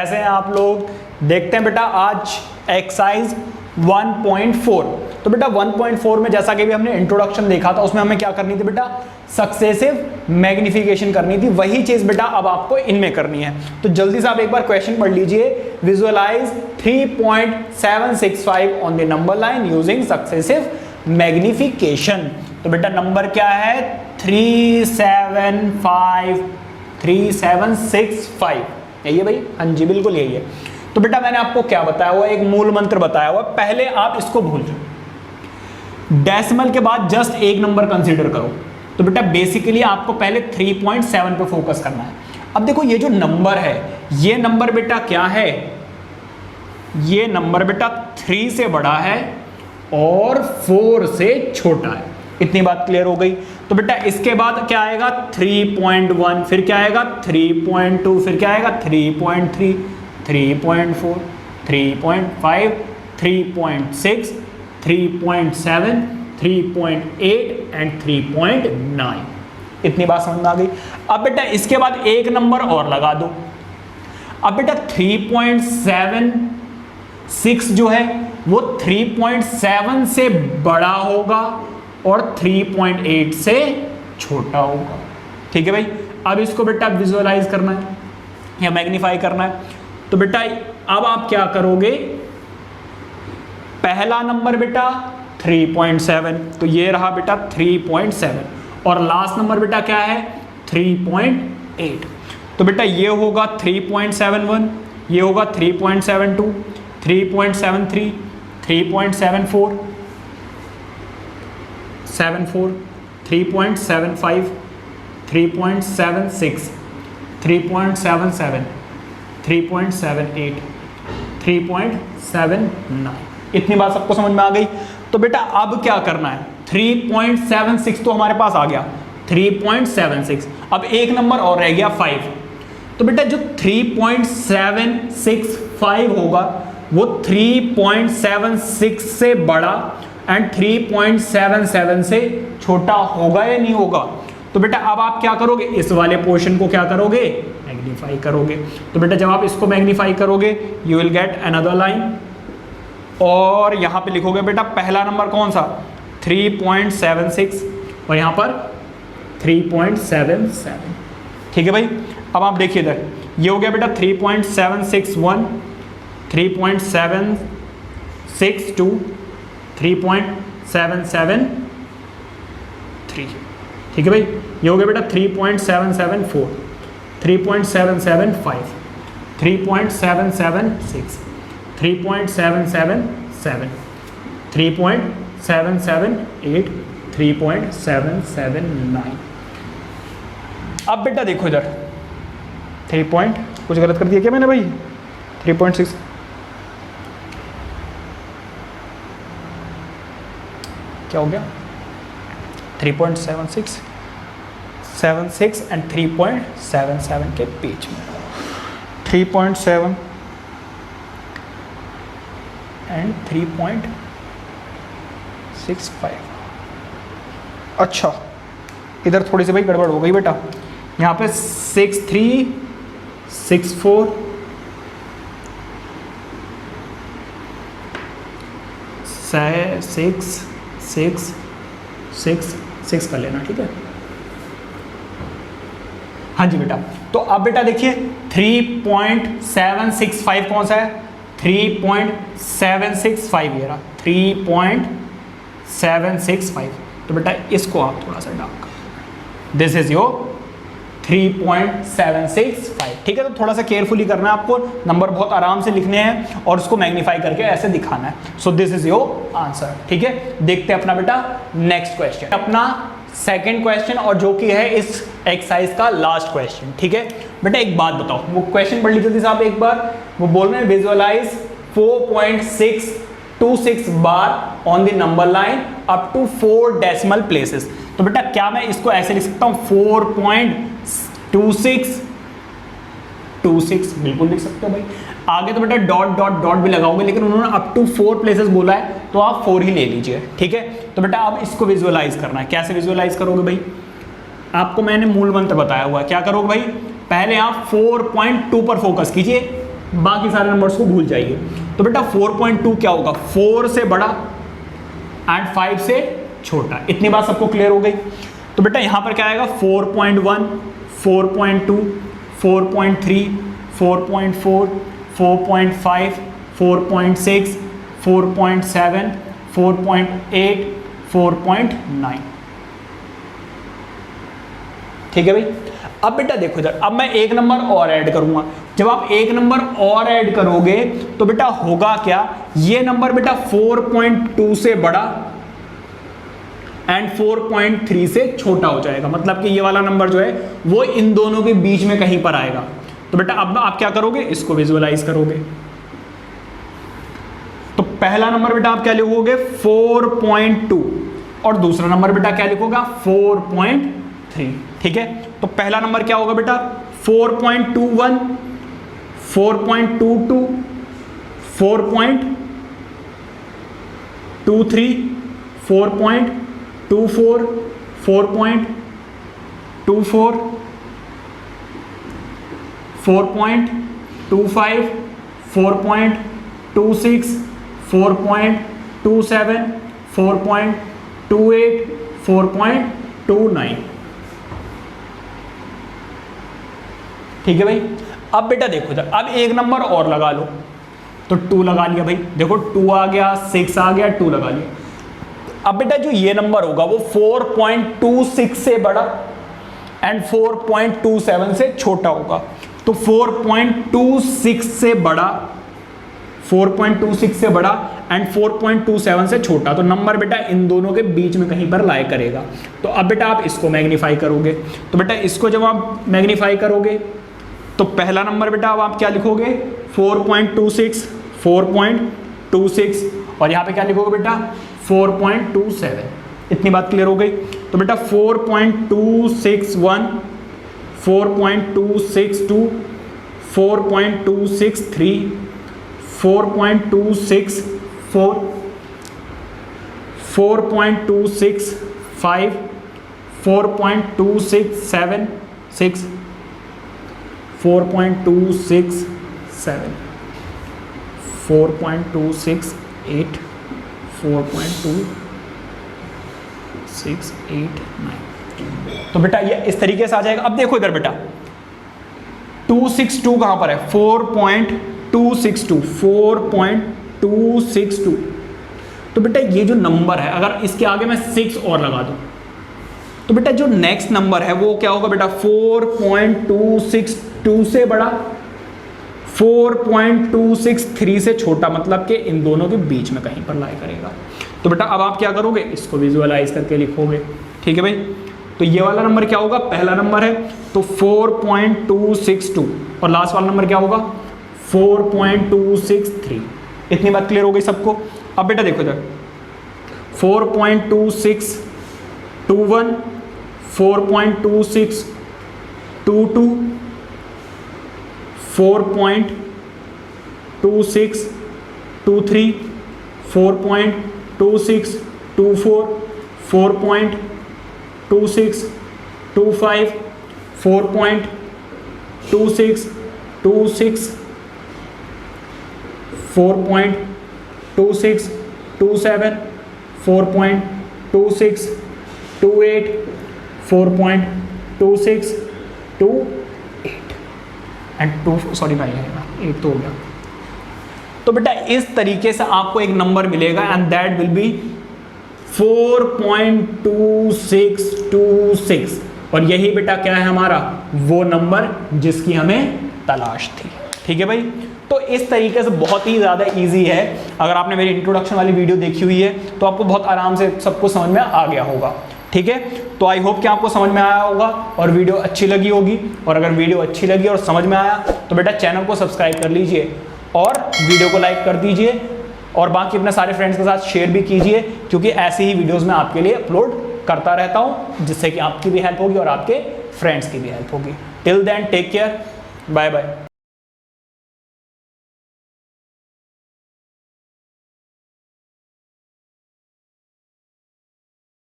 कैसे हैं आप लोग? देखते हैं बेटा आज एक्सरसाइज 1.4। तो बेटा 1.4 में जैसा कि भी हमने इंट्रोडक्शन देखा था, उसमें हमें क्या करनी थी बेटा? सक्सेसिव मैग्निफिकेशन करनी थी। वही चीज बेटा अब आपको इनमें करनी है। तो जल्दी से आप एक बार क्वेश्चन पढ़ लीजिए। Visualise 3.765 on the number line using successive magnification. तो बेटा नंबर क्या है? 3765 यही है भाई? हाँ जी बिल्कुल यही है। तो बेटा मैंने आपको क्या बताया हुआ? एक मूल मंत्र बताया हुआ। पहले आप इसको भूल जाओ, डेसिमल के बाद जस्ट एक नंबर कंसीडर करो। तो बेटा बेसिकली आपको पहले 3.7 पे फोकस करना है। अब देखो ये जो नंबर है, ये नंबर बेटा क्या है? ये नंबर बेटा 3 से बड़ा है और 4 से छोटा है। इतनी बात क्लियर हो गई। तो बेटा इसके बाद क्या आएगा? 3.1, फिर क्या आएगा? 3.2, फिर क्या आएगा? 3.3, 3.4, 3.5, 3.6, 3.7, 3.8 एंड 3.9। इतनी बात समझ में आ गई। अब बेटा इसके बाद एक नंबर और लगा दो। अब बेटा 3.76 जो है वो 3.7 से बड़ा होगा और 3.8 से छोटा होगा। ठीक है भाई? अब इसको बेटा विजुअलाइज करना है या मैग्नीफाई करना है। तो बेटा अब आप क्या करोगे? पहला नंबर बेटा 3.7, तो ये रहा बेटा 3.7 और लास्ट नंबर बेटा क्या है? 3.8। तो बेटा ये होगा 3.71, ये होगा 3.72, 3.73, 3.74, 3.75, 3.76, 3.77, 3.78, 3.79। इतनी बात सबको समझ में आ गई। तो बेटा अब क्या करना है? 3.76 तो हमारे पास आ गया, 3.76। अब एक नंबर और रह गया 5। तो बेटा जो 3.765 होगा वो 3.76 से बड़ा एंड 3.77 से छोटा होगा या नहीं होगा? तो बेटा अब आप क्या करोगे? इस वाले पोर्शन को क्या करोगे? मैग्नीफाई करोगे। तो बेटा जब आप इसको मैग्नीफाई करोगे you will get another line और यहां पे लिखोगे बेटा पहला नंबर कौन सा? 3.76 और यहां पर 3.77। ठीक है भाई? अब आप देखिए इधर, ये हो गया बेटा 3.761, 3.762, 3.773। ठीक है भाई? ये हो गया बेटा 3.774, 3.775, 3.776, 3.777, 3.778, 3.779। अब बेटा देखो इधर 3 पॉइंट कुछ गलत कर दिया क्या मैंने भाई? 3.6 क्या हो गया? 3.76, 76 एंड 3.77 के बीच में 3.7 एंड 3.65। अच्छा इधर थोड़ी सी भाई गड़बड़ हो गई बेटा। यहाँ पे 6364 6 कर लेना। ठीक है? हाँ जी बेटा। तो अब बेटा देखिए 3.765 कौन सा है? 3.765 ये रहा 3.765। तो बेटा इसको आप थोड़ा सा डाउन कर, दिस इज योर 3.765। ठीक है? तो थोड़ा सा केयरफुली करना है आपको, नंबर बहुत आराम से लिखने हैं और उसको मैग्नीफाई करके ऐसे दिखाना है। So this is your answer. ठीक है? देखते हैं अपना बेटा नेक्स्ट क्वेश्चन, अपना सेकंड क्वेश्चन और जो कि है इस एक्सरसाइज का लास्ट क्वेश्चन। ठीक है बेटा? एक बात बताओ, वो क्वेश्चन पढ़ लीजिए साहब एक बार। वो बोल रहे हैं विजुअलाइज 4.626 बार on the number line up to 4 decimal places. तो बेटा क्या मैं इसको ऐसे लिख सकता हूं? 4.2626 बिल्कुल लिख सकते हो भाई। आगे तो बेटा डॉट डॉट डॉट भी लगाओगे, लेकिन उन्होंने अप टू 4 प्लेसेस बोला है तो आप 4 ही ले लीजिए। ठीक है? तो बेटा अब इसको विजुअलाइज करना है। कैसे विजुअलाइज करोगे भाई? आपको मैंने मूल मंत्र बताया हुआ है। क्या करोगे भाई? पहले आप 4.2 पर फोकस कीजिए, बाकी सारे नंबर्स को भूल जाइए। तो बेटा 4.2 क्या होगा, 4 से बड़ा एंड 5 से छोटा। इतनी बात सबको क्लियर हो गई। तो बेटा यहां पर क्या आएगा, 4.1, 4.2, 4.3, 4.4, 4.5, 4.6, 4.7, 4.8, 4.9। ठीक है भाई। अब बेटा देखो इधर, अब मैं एक नंबर और ऐड करूंगा। जब आप एक नंबर और ऐड करोगे तो बेटा होगा क्या, ये नंबर बेटा 4.2 से बड़ा एंड 4.3 से छोटा हो जाएगा। मतलब कि ये वाला नंबर जो है वो इन दोनों के बीच में कहीं पर आएगा। तो बेटा अब आप क्या करोगे, इसको विजुअलाइज करोगे। तो पहला नंबर बेटा आप क्या लिखोगे, 4.2, और दूसरा नंबर बेटा क्या लिखोगे, 4.3। ठीक है। तो पहला नंबर क्या होगा बेटा, 4.21, 4.22, 4.23, 4.24, 4.24, 4.25, 4.26, 4.27, 4.28, 4.29। ठीक है भाई। अब बेटा देखो इधर, अब एक नंबर और लगा लो। तो 2 लगा लिया भाई, देखो 2 आ गया, 6 आ गया, 2 लगा लिया। अब बेटा जो ये नंबर होगा वो 4.26 से बड़ा एंड 4.27 से छोटा होगा। तो 4.26 से बड़ा, 4.26 से बड़ा एंड 4.27 से छोटा, तो नंबर बेटा इन दोनों के बीच में कहीं पर लाई करेगा। तो अब बेटा आप इसको मैग्नीफाई करोगे। तो बेटा इसको जब आप मैग्नीफाई करोगे तो पहला नंबर बेटा अब आप क्या लिखोगे, 4.26, 4.26, और यहाँ पे क्या लिखोगे बेटा, 4.27। इतनी बात क्लियर हो गई। तो बेटा 4.261, 4.262, 4.263, 4.264, 4.265, 4.267, 4.267, 4.268, 4.2689। तो बेटा ये इस तरीके से आ जाएगा। अब देखो इधर बेटा 262 कहां पर है, 4.262, 4.262। तो बेटा ये जो नंबर है, अगर इसके आगे मैं 6 और लगा दूं तो बेटा जो नेक्स्ट नंबर है वो क्या होगा बेटा, 4.262 से बड़ा, 4.263 से छोटा, मतलब कि इन दोनों के बीच में कहीं पर लाई करेगा। तो बेटा अब आप क्या करोगे, इसको विजुअलाइज करके लिखोगे। ठीक है भाई। तो ये वाला नंबर क्या होगा, पहला नंबर है तो 4.262, और लास्ट वाला नंबर क्या होगा, 4.263। इतनी बात क्लियर हो गई सबको। अब बेटा देखो इधर 4.2621, 4.2622, 4.2623, 4.2624, 4.2625, 4.2626, 4.2627, 4.2628, 4.2628 एंड 2 सॉरी भाई है ना, 8 तो हो गया। तो बेटा इस तरीके से आपको एक नंबर मिलेगा एंड दैट विल बी 4.2626, और यही बेटा क्या है हमारा, वो नंबर जिसकी हमें तलाश थी। ठीक है भाई। तो इस तरीके से बहुत ही ज़्यादा इजी है। अगर आपने मेरी इंट्रोडक्शन वाली वीडियो देखी हुई है तो आपको बहुत आराम से सबको समझ में आ गया होगा। ठीक है। तो आई होप कि आपको समझ में आया होगा और वीडियो अच्छी लगी होगी। और अगर वीडियो अच्छी लगी और समझ में आया तो बेटा चैनल को सब्सक्राइब कर लीजिए और वीडियो को लाइक कर दीजिए, और बाकी अपने सारे फ्रेंड्स के साथ शेयर भी कीजिए, क्योंकि ऐसी ही वीडियोज़ मैं आपके लिए अपलोड करता रहता हूँ, जिससे कि आपकी भी हेल्प होगी और आपके फ्रेंड्स की भी हेल्प होगी। Till then take care, bye bye.